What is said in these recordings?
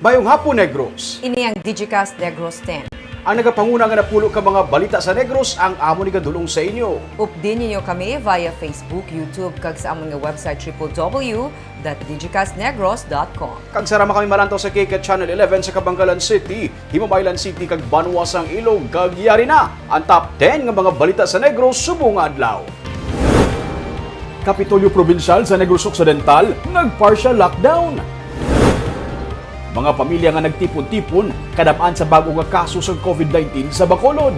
Bayong hapon, Negros. Ini ang Digicast Negros X. Ang nagapanguna nga napulo ka mga balita sa Negros ang amo ni kadulong sa inyo. Updin ninyo kami via Facebook, YouTube, kag sa amon nga website www.digicastnegros.com. Kag sarama kami marantaw sa KK Channel 11 sa Kabangkalan City, Himabaylan City kag Banwasang Ilog. Kag yari na ang top 10 nga mga balita sa Negros subong adlaw. Kapitolyo Provincial sa Negros Occidental nag-partial lockdown. Mga pamilya nga nagtipon-tipon kadam-an sa bago nga kaso sa COVID-19 sa Bacolod.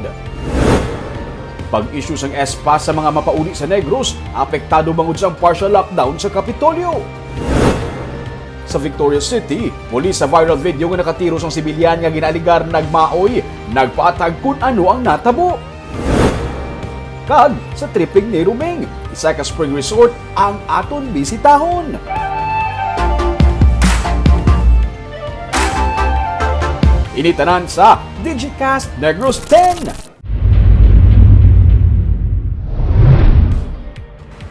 Pag-issue sang ESPA sa mga mapauli sa Negros, apektado bangod sa partial lockdown sa Kapitolyo. Sa Victoria City, muli sa viral video nga nakatiro sang sibilyan nga ginaligar nagmaoy, nagpaatag kung ano ang natabo. Kag sa tripping ni Rumeng, isa ka spring resort ang aton bisitahon. Initanan sa Digicast Negros X.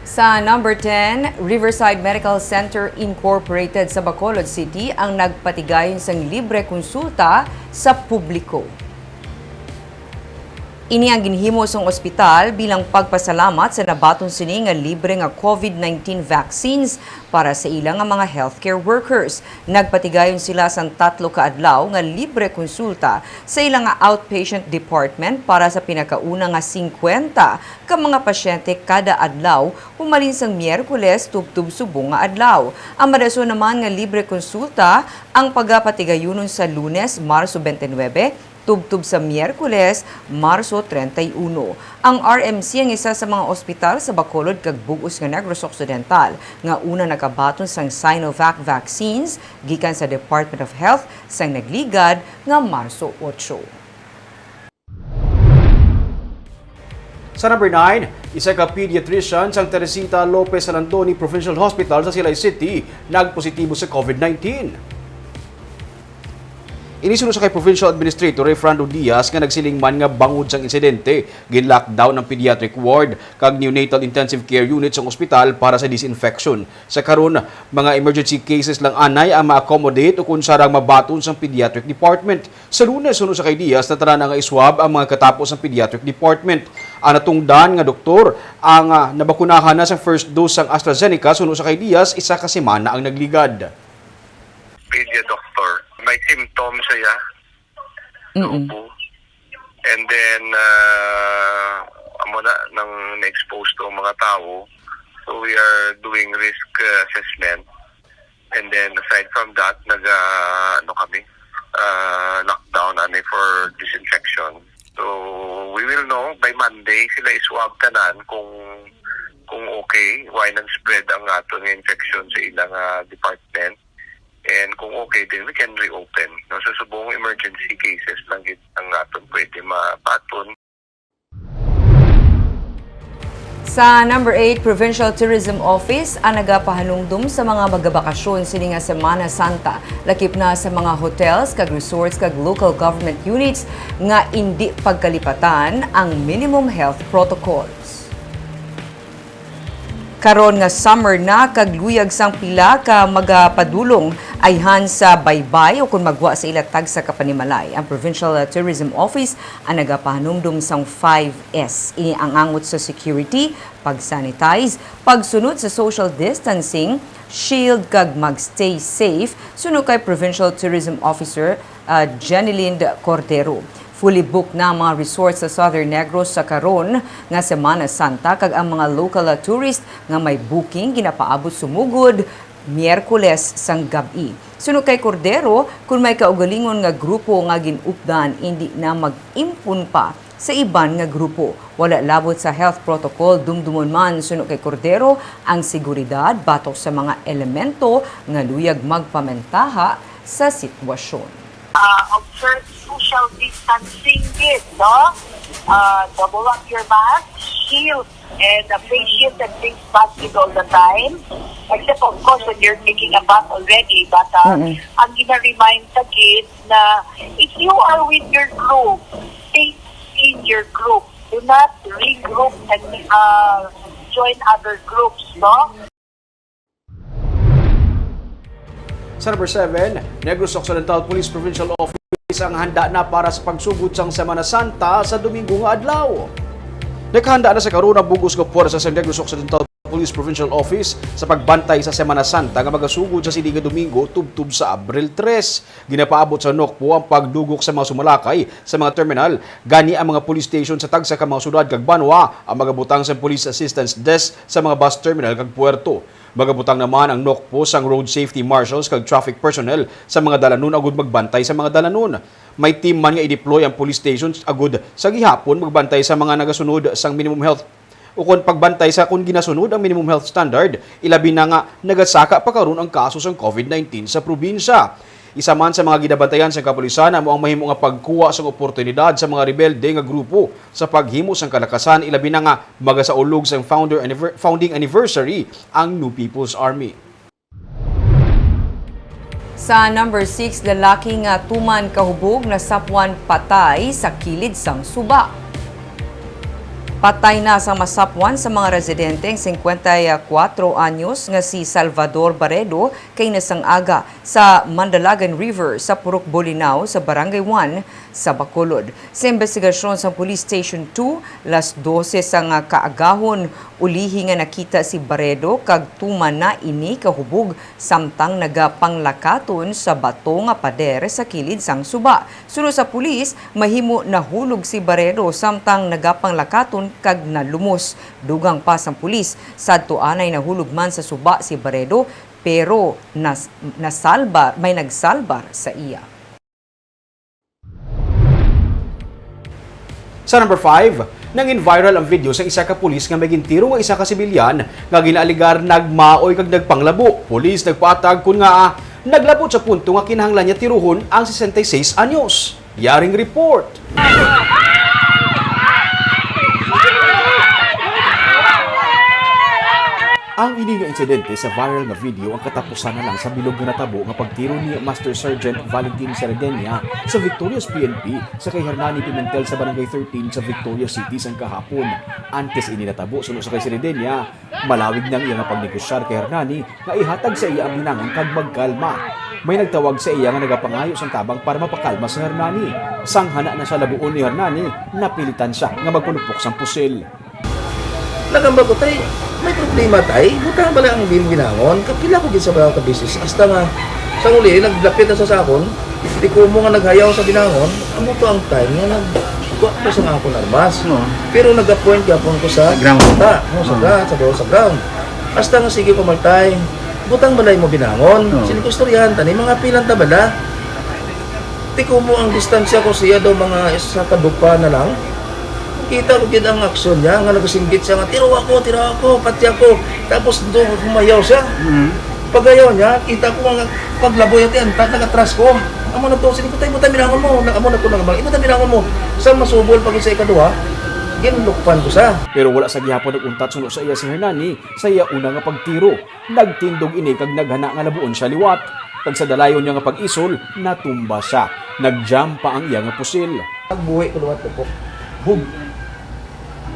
Sa number 10, Riverside Medical Center Incorporated sa Bacolod City ang nagpatigayon sang libre konsulta sa publiko. Ini ang ginhimo sang ospital bilang pagpasalamat sa nabaton sini nga libre nga COVID-19 vaccines para sa ilang nga mga healthcare workers. Nagpatigayon sila sang 3 ka adlaw nga libre konsulta sa ilang nga outpatient department para sa pinakauna nga 50 ka mga pasyente kada adlaw humalin sang Miyerkules tubtub subong nga adlaw. Ang madaso naman nga libre konsulta ang pagapatigayonon sa Lunes, Marso 29, tubtub sa Miyerkules, Marso 31. Ang RMC ang isa sa mga ospital sa Bacolod kag bug-os nga Negros Occidental nga una nakabaton sang Sinovac vaccines gikan sa Department of Health sang nagligad nga Marso 8. Sa number 9, isa ka pediatrician sang Teresita Lopez Alandoni Provincial Hospital sa Silay City nagpositibo sa COVID-19. Inisunod sa kay Provincial Administrator Fernando Diaz nga nagsiling man nga bangod sang insidente, gin-lockdown ang pediatric ward kag neonatal intensive care unit sang ospital para sa disinfection. Sa karon, mga emergency cases lang anay ang ma-accommodate o kung sarang mabaton sang pediatric department. Sa Lunes, sunod sa kay Diaz na tanan nga iswab ang mga katapos sang pediatric department. Ang natungdan nga doktor ang nabakunahan na sa first dose sang AstraZeneca, sunod sa kay Diaz, isa ka semana ang nagligad. Pedia doctor. May symptoms siya. Ubo. And then, amo na nang na-expose to mga tao. So we are doing risk assessment. And then, aside from that, lockdown for disinfection. So we will know by Monday sila iswab tanan kung okay, why nang spread ang aton nga infection sa ilang department. And kung okay, then we can reopen. No, sa subong emergency cases lang ang aton pwede mabaton. Sa number 8, Provincial Tourism Office ang nagapahanumdum sa mga magabakasyon sini nga Semana Santa. Lakip na sa mga hotels, kag resorts, kag local government units nga hindi pagkalipatan ang minimum health protocols. Karon nga summer na kag luyag sang pila ka magapadulong ayhan sa baybay o kung magwa sa ilatag sa kapanimalay. Ang Provincial Tourism Office ang nagapahanumdum sang 5S. Ini ang angot sa security, pag-sanitize, pagsunod sa social distancing, shield kag magstay safe, sunod kay Provincial Tourism Officer Jenilyn Cordero. Fully booked na ang mga resorts sa Southern Negros sa karon nga Semana Santa kag ang mga local tourist nga may booking ginapaabot sumugod Miyerkules sang gabi. Sunod kay Cordero, kung may kaugalingon nga grupo nga ginupdan, hindi na mag-impun pa sa iban nga grupo. Wala labot sa health protocol, dumdumon man sunod kay Cordero ang seguridad batok sa mga elemento nga luyag magpamentaha sa sitwasyon. Observe social distancing din, no? Double up your mask, shield, and face shield and face mask all the time. Except of course when you're taking a bath already. But ang gina-remind sa kids na if you are with your group, stay in your group. Do not regroup and join other groups, no? Sa number 7, Negros Occidental Police Provincial Office ang handa na para sa pagsugod sang Semana Santa sa Domingo nga adlaw. Naghanda na sa karon ang bugos nga puwersa sa Negros Occidental Police Provincial Office sa pagbantay sa Semana Santa nga magasugod sa silinga Domingo tubtub sa Abril 3. Ginapaabot sa NOCPO ang pagdugok sa mga sumalakay sa mga terminal gani ang mga police station sa tagsa ka mga syudad kag banwa ang magabutang sa Police Assistance Desk sa mga bus terminal kag puerto. Magabutang naman ang NOCPO sang road safety marshals kag traffic personnel sa mga dalanon agud magbantay sa mga dalanon. May team man nga i-deploy ang police stations agud sa gihapon magbantay sa mga nagasunod sang minimum health o kung pagbantay sa kung ginasunod ang minimum health standard, ilabi na nga nagasaka pa karon ang kaso sa COVID-19 sa probinsya. Isa man sa mga gidabantayan sa kapulisan amo ang mahimo nga pagkuha sa oportunidad sa mga rebelde nga grupo sa paghimo sang kalakasan, ilabi na nga magasaulog sang founding anniversary ang New People's Army. Sa number 6, lalaki nga tuman kahubog na sapwan patay sa kilid sang suba. Patay na sa masapwan sa mga residente ang 54 anyos nga si Salvador Barredo kay nasangaga sa Mandalagan River sa Purok Bolinao sa Barangay 1 sa Bacolod. Sa investigasyon sa Police Station 2, las 12 sa nga kaagahon, ulihi nga nakita si Barredo kag tuman na ini kahubog samtang nagapanglakaton sa bato nga pader sa kilid sang suba. Sunod sa pulis, mahimo nahulog si Barredo samtang nagapanglakaton kag nalumos. Dugang pa sang pulis, sadto anay nahulog man sa suba si Barredo pero may nagsalbar sa iya. Sa number 5, nangin viral ang video sa isa ka pulis nga may gintiro nga isa ka sibilyan nga ginaaligar nagmaoy kag nagpanglabo. Pulis nagpaatag kun nga naglabot sa punto nga kinahanglan niya tiruhon ang 66 anyos. Yaring report. Ang ini nga insidente sa viral nga video ang katapusan na lang sa bilog nga natabo nga pagtiro ni Master Sergeant Valentin Sardenia sa Victoria's PNP sa kay Hernani Pimentel sa Barangay 13 sa Victoria City sang kahapon. Antes ini natabo sunod sa kay Sardenia, malawig nang iya nga pagnegosyar kay Hernani nga ihatag sa iya ang binangan kag magkalma. May nagtawag sa iya nga nagapangayo sang tabang para mapakalma sa Hernani. Sanghana na sa labuon ni Hernani, napilitan siya nga magpunupok sang pusil. Nagambago tayo, may problema tayo. Buta ba lang ang binangon? Kapila ko din sa mga kabisis. Hasta nga, sa uli, naglapit na sa sakon. Hindi ko mo nga naghayaw sa binangon. Amo to ang time nga nagkuha ko sa akong armas. Pero nag-appoint yapon ko sa ground. Sa ground. Hasta nga sige ko maltay. Butang balay mo binangon. Sinikusturihan tani, mga pilang tabala. Tiko mo ang distansya ko siya daw mga isa kadupa na lang. Kita ko ang aksyon niya, nga nagasinggit siya nga, tiro ako, pati ako. Tapos doon humayaw siya. Pagayaw niya, kita ko nga paglaboy at yan, nag-atras ko. Amo na to, sinikutay mo tayo binangon mo. Amo na to nagabang, imo tayo binangon mo. Sa masubol pag sa ikaduha, ginlukpan ko siya. Pero wala sa gihapon nag-untat sunod sa iya si Hernani, sa iya una nga pagtiro. Nagtindog ini kag naghana nga labuon siya liwat. Kag sa dalayon niya nga pag-isol, natumba siya. Nag-jump pa ang iya nga pusil. Nagbuhay ko liwat ko. Boom!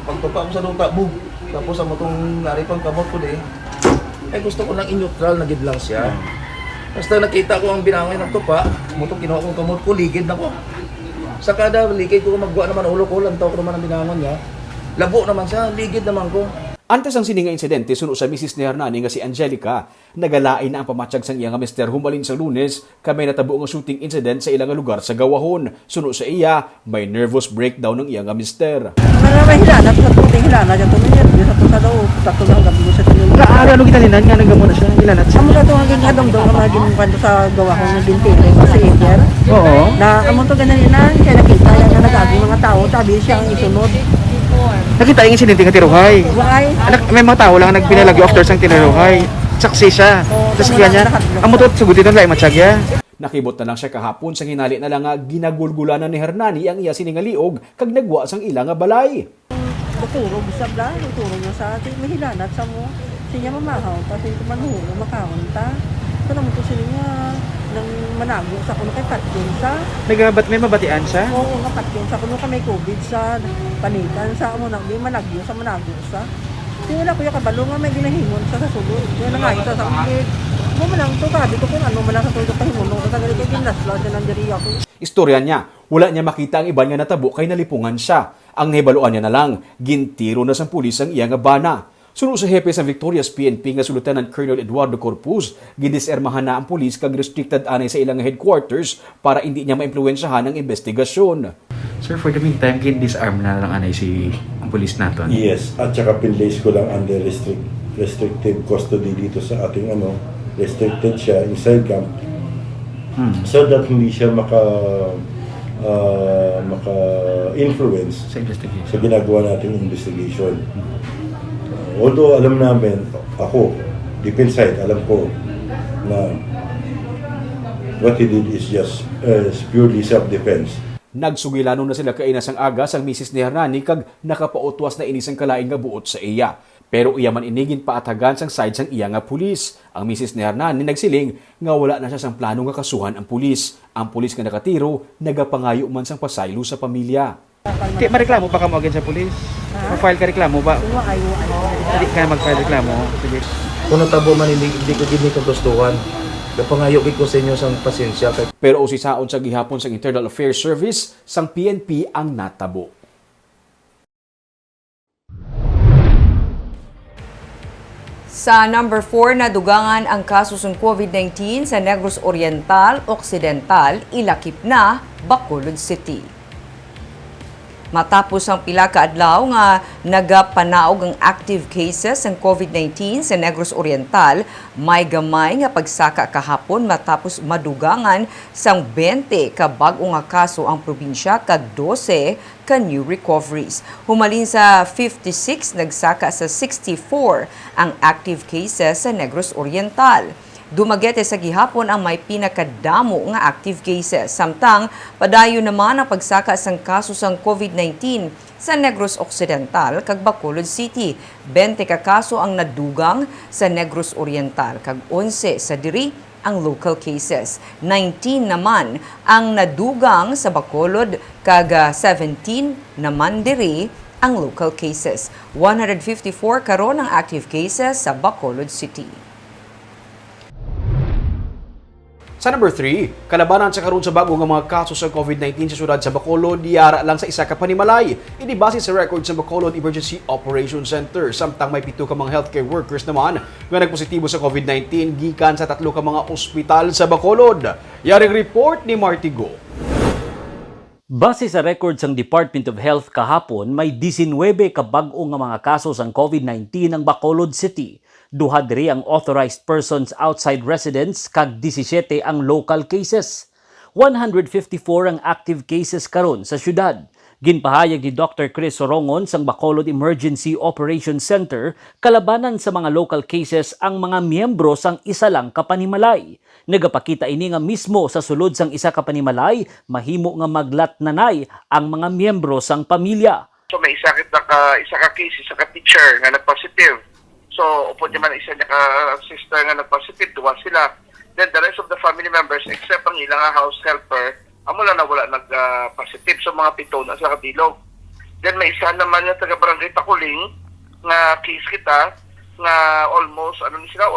Pagtupa ko sa lupa, boom! Tapos ang motong nari pang kamot ko di. Ay gusto ko lang in-neutral, nagid lang siya. Basta nakita ko ang binangay ng tupa, motong kinuha kong kamot ko, ligid na ko. Sa kada ligid ko magwa naman ulo ko, lantaw ko naman ang binangon niya. Labo naman siya, ligid naman ko. Antes ang sininga insidente, sunod sa misis ni Hernani nga si Angelica, nagalain na ang pamatsyag sang iya nga mister humalin sa Lunes, kamay natabo nga shooting incident sa ilang lugar sa Gawahon. Sunod sa iya, may nervous breakdown ng iya nga mister. May hilanat sa tuting hilanat yung tuminit, yung sa tuta daw, tato lang gabi sa tuloy. Ano kita ninan nga nagamo na siya, hilanat siya. Amo na ito ang gingadong doon ang maging kwento sa Gawahon ng bintili sa Eger. Oo. Na amo to gananinan, kaya nakita yan nga nagaging mga tao, tabi siya ang isunod. Nakita yung insidente nga tiruhay. Why? May mga tao lang nagpinalagyo after sang tinuruhay. Saksi siya. Tapos kaya niya, ang mutot sugutin ng laing matsyagya. Nakibot na lang siya kahapon sang hinali na lang nga ginagulgulanan ni Hernani ang iya siningaliog kag nagwa sang ilang nga balay. Tuturo, bisab lang, tuturo niya sa atin, may hilanat sa mo. Siya mamahaw, pati manuhulo, makahunta. Ito naman to sila nga, nang manago sa kuno kay Patyon sa. Nagabat may mabatian siya? Oo, nga Patyon sa kuno ka may COVID sa panitan sa amo nang di managyo sa manago sa. Di wala kuya kabalo nga may ginahimon sa sulod. Di na nga ito sa ugit. Mo man lang to sabi ko kung ano man lang sa tulog pahimuno sa gali kay ginasla siya nang diri ako. Istorya niya, wala niya makita ang iban nga natabo kay nalipungan siya. Ang nahibaluan niya na lang, gintiro na sang pulis ang iya nga bana. Suno sa hepe sa Victoria's PNP nga si Lieutenant Colonel Eduardo Corpus, gidisermahan na ang pulis kag restricted anay sa ilang headquarters para hindi niya maimpluwensyahan ang investigasyon. Sir, for the meantime, disarm na lang anay si ang pulis naton. Yes, at saka pinlace ko lang under restrictive custody dito sa ating restricted siya inside camp. So that hindi siya maka-influence Sa investigation. sa ginagawa nating investigation. Although alam namin, ako, deep inside, alam ko na what he did is just purely self-defense. Nagsugilano na sila kainas ang aga sang misis ni Hernani kag nakapautwas na inis ang kalaing nga buot sa iya. Pero iya man inigin paatagan sang side sang iya nga pulis. Ang misis ni Hernani nagsiling nga wala na siya sang plano nga kasuhan ang pulis. Ang pulis nga nakatiro, nagapangayo man sang pasaylo sa pamilya. Di mareklamo pa ka mo again sa pulis? Ma-file ka reklamo ba? Kung ayo Hindi ka mag-file reklamo. Sige. Kung natabo man hindi ko gini kagustuhan. Kapangayo ko sa inyo sang pasensya kay Pero usisaon sa gihapon sang Internal Affairs Service, sang PNP ang natabo. Sa number 4 na dugangan ang kaso ng COVID-19 sa Negros Oriental, Occidental, ilakip na Bacolod City. Matapos ang pila ka adlaw nga nagapanaog ang active cases ng COVID-19 sa Negros Oriental, may gamay nga pagsaka kahapon matapos madugangan sang 20 ka bag-o nga kaso ang probinsya kag 12 ka new recoveries. Humalin sa 56, nagsaka sa 64 ang active cases sa Negros Oriental. Dumagete sa gihapon ang may pinakadamo nga active cases. Samtang padayon naman ang pagsaka sang kaso sang COVID-19 sa Negros Occidental kag Bacolod City. 20 ka kaso ang nadugang sa Negros Oriental kag 11 sa diri ang local cases. 19 naman ang nadugang sa Bacolod kag 17 naman diri ang local cases. 154 karon ang active cases sa Bacolod City. Sa number 3, kalabanan sa karon sa bago nga mga kaso sa COVID-19 sa syudad sa Bacolod, diyara lang sa isa ka panimalay. Ini base sa record sa Bacolod Emergency Operations Center. Samtang may 7 ka mga healthcare workers naman nga nagpositibo sa COVID-19 gikan sa 3 ka mga ospital sa Bacolod. Yaring report ni Marty Go. Base sa record ng Department of Health kahapon, may 19 ka bag-o nga mga kaso ng COVID-19 ng Bacolod City. Duha diri ang authorized persons outside residence kag 17 ang local cases. 154 ang active cases karon sa syudad. Ginpahayag ni Dr. Chris Sorongon sang Bacolod Emergency Operations Center, kalabanan sa mga local cases ang mga miyembro sang isa lang ka panimalay. Nagapakita ini nga mismo sa sulod sang isa ka panimalay, mahimo nga maglatnanay ang mga miyembro sang pamilya. So may isa ka case, isa ka teacher nga nag-positive. So, upod naman isa niya ka-sister nga nag-positive, duwa sila. Then the rest of the family members, except ang ilang house helper, amo lang na wala nag-positive. So, mga 7 na sa kabilog. Then may isa naman yung taga-barangay Takuling, nga case kita, nga almost 11 sila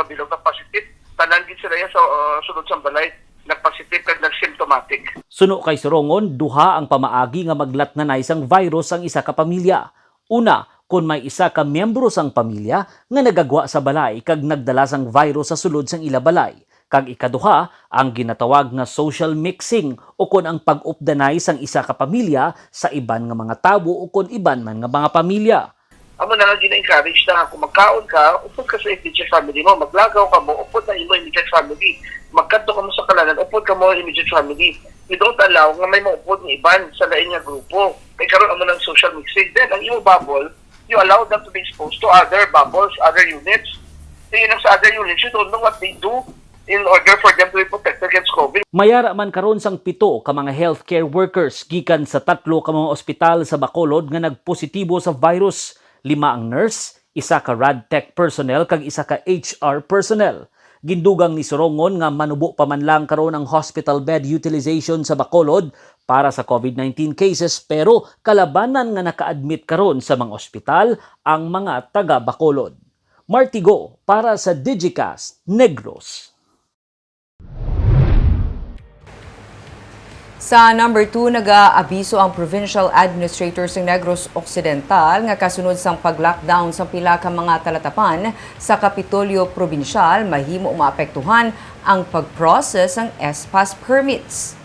kabilog na positive. Tanan din sila yan sa sulod sa balay, nag-positive kag nag-symptomatic. Suno kay Sorongon, duha ang pamaagi nga maglatnanay sang virus ang isa ka pamilya. Una, kung may isa ka miyembro sang pamilya nga nagagwa sa balay kag nagdala sang virus sa sulod sang ila balay. Kag ikaduha, ang ginatawag nga social mixing o kun ang pag-updanay sang isa ka pamilya sa iban nga mga tawo o kun iban man nga mga pamilya. Amo na lang gina-encourage na kung magkaon ka, upod ka sa immediate family mo, maglagaw ka mo, upod na imo immediate family. Magkanto ka mo sa kalanan, upod ka mo immediate family. We don't allow nga may maupod ng iban sa lain nga grupo. Kaya karon amo ng social mixing. Then, ang imo bubble, you allow them to be exposed to other bubbles, other units. So yun sa other units, you don't know what they do in order for them to be protected against COVID. Mayara man karon sang 7 ka mga healthcare workers gikan sa 3 ka mga ospital sa Bacolod nga nagpositibo sa virus. 5 ang nurse, 1 ka RadTech personnel kag 1 ka HR personnel. Gindugang ni Sorongon nga manubo pa man lang karon ang hospital bed utilization sa Bacolod para sa COVID-19 cases pero kalabanan nga naka-admit karon sa mga ospital ang mga taga Bacolod. Martigo para sa Digicast Negros. Sa number 2, nag-aabiso ang provincial administrators ng Negros Occidental nga kasunod sang pag-lockdown sa pila ka mga talatapan sa Kapitolyo Probinsyal, mahimo maapektuhan ang pag-process ng S-Pass permits.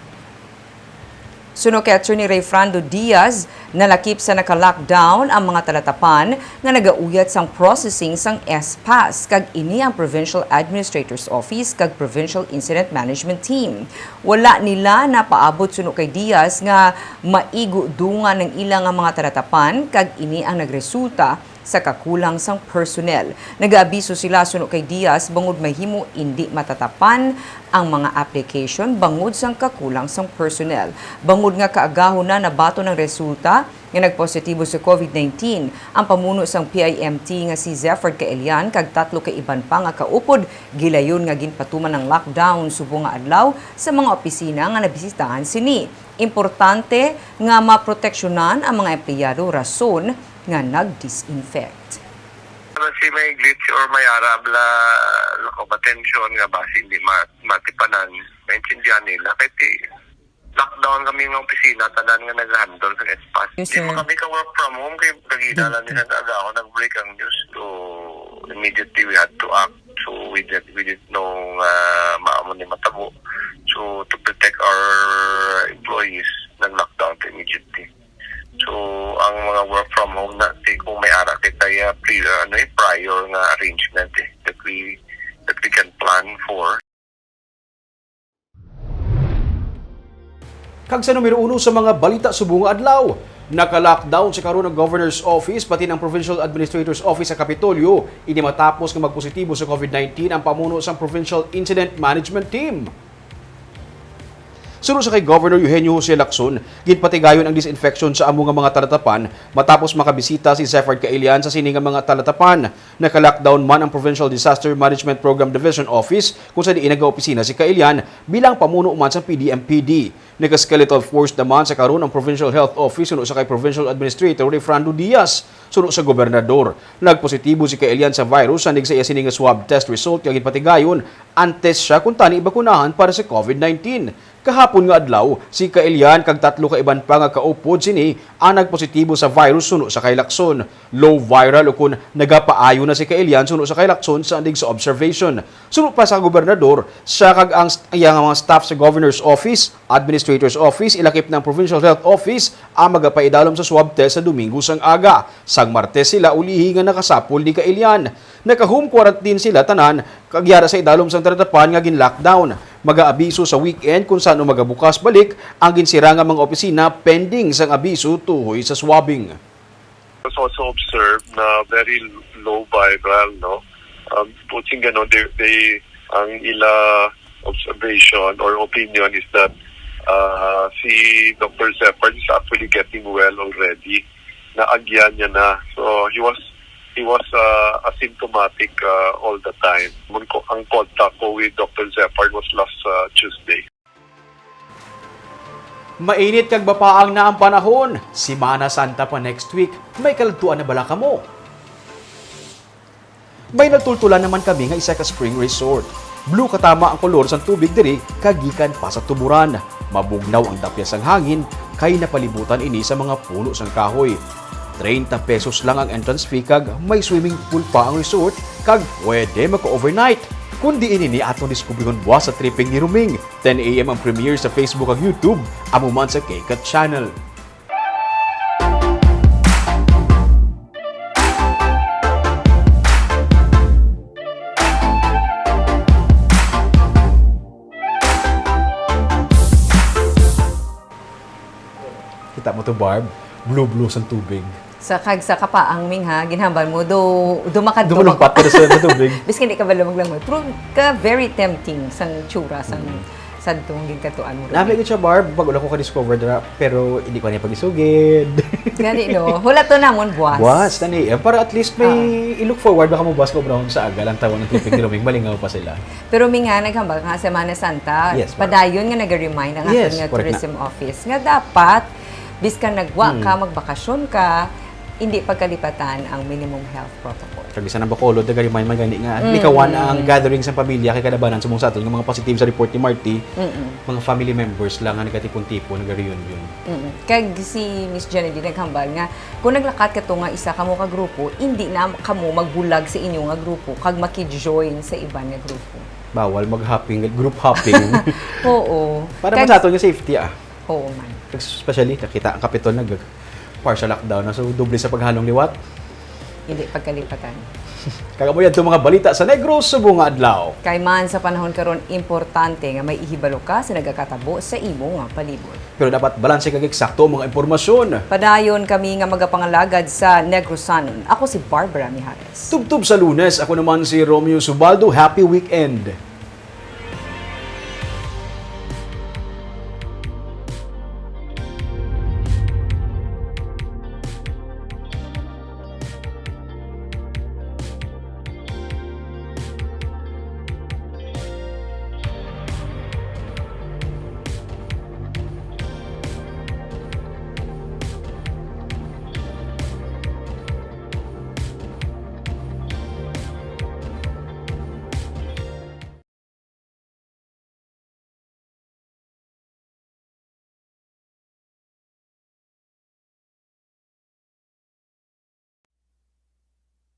Suno kay Attorney Rayfrando Diaz, nalakip sa naka-lockdown ang mga talatapan nga nagauyat sang processing sang S-Pass kag ini ang Provincial Administrator's Office kag Provincial Incident Management Team. Wala nila napaabot suno kay Diaz nga maigo dungan ng ilang nga mga talatapan kag ini ang nagresulta sa kakulang sang personnel. Nag-aabiso sila suno kay Diaz bangod mahimo hindi matatapan ang mga application bangod sang kakulang sang personnel. Bangod nga kaagahon na nabato ng resulta nga nagpositibo sa COVID-19 ang pamuno sang PIMT nga si Zephyr Kaelian kag 3 ka iban pa nga kaupod gilayon nga ginpatuman ng lockdown subong nga adlaw sa mga opisina nga nabisitahan sini. Importante nga maproteksyonan ang mga empleyado rason nga nag-disinfect. Kasi may glitch or may arabla lack of attention nga base hindi matipanan, maintindihan nila. Kasi lockdown kami ng opisina, tanan nga nag-handle sa S-Pass. Yes, Di sir. mo kami ka-work from home, kaya kagina lang nila ako nag-break ang news. So, immediately we had to act. So, we didn't know maamon ni matabo. So, to protect our employees, nag-lockdown immediately. So, ang mga work from home na kung may ara kita prior nga arrangement that we can plan for. Kag sa numero 1 sa mga balita subong nga adlaw, naka-lockdown sa karon ng Governor's Office pati ng Provincial Administrator's Office sa Kapitolyo ini matapos nga magpositibo sa COVID-19 ang pamuno sa Provincial Incident Management Team. Sunod sa kay Governor Eugenio Jose Lacson, ginpatigayon ang disinfection sa amo nga mga talatapan matapos makabisita si Zephyr Kaelian sa sini nga mga talatapan. Naka-lockdown man ang Provincial Disaster Management Program Division Office kung saan inaga-opisina si Kaelian bilang pamuno man sa PDMPD. Naka-skeletal force naman sa karon ang Provincial Health Office sunod sa kay Provincial Administrator Rayfrando Diaz. Sunod sa Gobernador, nagpositibo si Kaelian sa virus sa nigsaya sini nga swab test result kag ginpatigayon antes siya kung tani ibakunahan para sa COVID-19. Kahapon nga adlaw, si Kaelian kag 3 ka iban pa nga kaupod sini ang nagpositibo sa virus suno sa kay Lacson. Low viral o kun nagapaayo na si Kaelian suno sa kay Lacson sa andig sa observation. Suno pa sa gobernador, siya kag ang iyang mga staff sa Governor's Office, Administrator's Office, ilakip ng Provincial Health Office ang magapaidalom sa swab test sa Domingo sang aga. Sang Martes sila ulihi nga nakasapol ni Kaelian. Naka-home quarantine sila tanan kagyara sa idalom sang talatapan nga gin-lockdown. Mag-aabiso sa weekend kung saan magabukas balik ang ginsira nga mga opisina pending sang abiso tuhoy sa swabbing. Was also observed na very low viral, no? Puting ganon, ang ila observation or opinion is that si Dr. Zephyr is actually getting well already. Naagyan niya na. So he was asymptomatic all the time. Ang contact ko with Dr. Zephyr was last Tuesday. Mainit kag bapaang na ang panahon. Semana Santa pa next week. May kalagtuan na bala ka mo. May nagtultulan naman kami nga isa ka spring resort. Blue katama ang kolor sa tubig diri kagikan pa sa tuburan. Mabugnaw ang dapyas ang hangin kay napalibutan ini sa mga puno sang kahoy. 30 pesos lang ang entrance fee kag may swimming pool pa ang resort kag pwede maka-overnight. Kundi ini atong diskubrihon buwas sa tripping ni Ruming. 10 AM ang premiere sa Facebook ag YouTube, amo man sa K-Cut channel. Kita mo to, Barb? Blue sa tubig. Sa kapaang ming ha, ginhamban mo, do makadto. Dumulumpat ka sa tubig. Biskin di ka ba lumag lang mo. Pero ka very tempting sang tsura, sang sadtong ginkatuan mo. Nabi ko siya, Barb, pag ulang ko ka-discover na, pero hindi ko niya pag-isugid. Gani, no? Hula to namon, buwas. Buwas, tani. Para at least may i-look forward, baka mo buwas ko brown sa aga, lang tawag ng tubig ni Roming, malingaw pa sila. Pero mi nga, naghambal nga Semana Santa, Yes, ma'am. padayon nga nag-remind ang Yes, ating nga correct tourism office nga dapat, biskan nagwa ka, magbakasyon ka, hindi pagkalipatan ang minimum health protocol. Kag isa ng Bacolod, nag-remind man gani nga, likawan ang gathering sa pamilya kay kadabanan sumong sa aton ng mga positive sa report ni Marty, mga family members lang nga nagatipon-tipon, nag-reunion. Kag si Miss Jenny naghambal nga, kung naglakat ka to nga isa kamo ka grupo, hindi na kamo magbulag sa inyo nga grupo, kag maki-join sa iban nga grupo. Bawal mag-hopping, group hopping. Oo. Para sa aton yung safety Oo man. Especially, nakita ang Kapitol partial lockdown na, so doble sa paghalong liwat. Hindi pagkalipatan. Kagamuyan itong mga balita sa Negros sa bunga adlaw. Kay man sa panahon karon importante nga may ihibalo ka sa nagakatabo sa imo nga palibot. Pero dapat balanse kag eksakto ang mga impormasyon. Padayon kami nga magapangalagad sa Negrosanon. Ako si Barbara Mijares. Tubtub sa Lunes, ako naman si Romeo Subaldo. Happy weekend!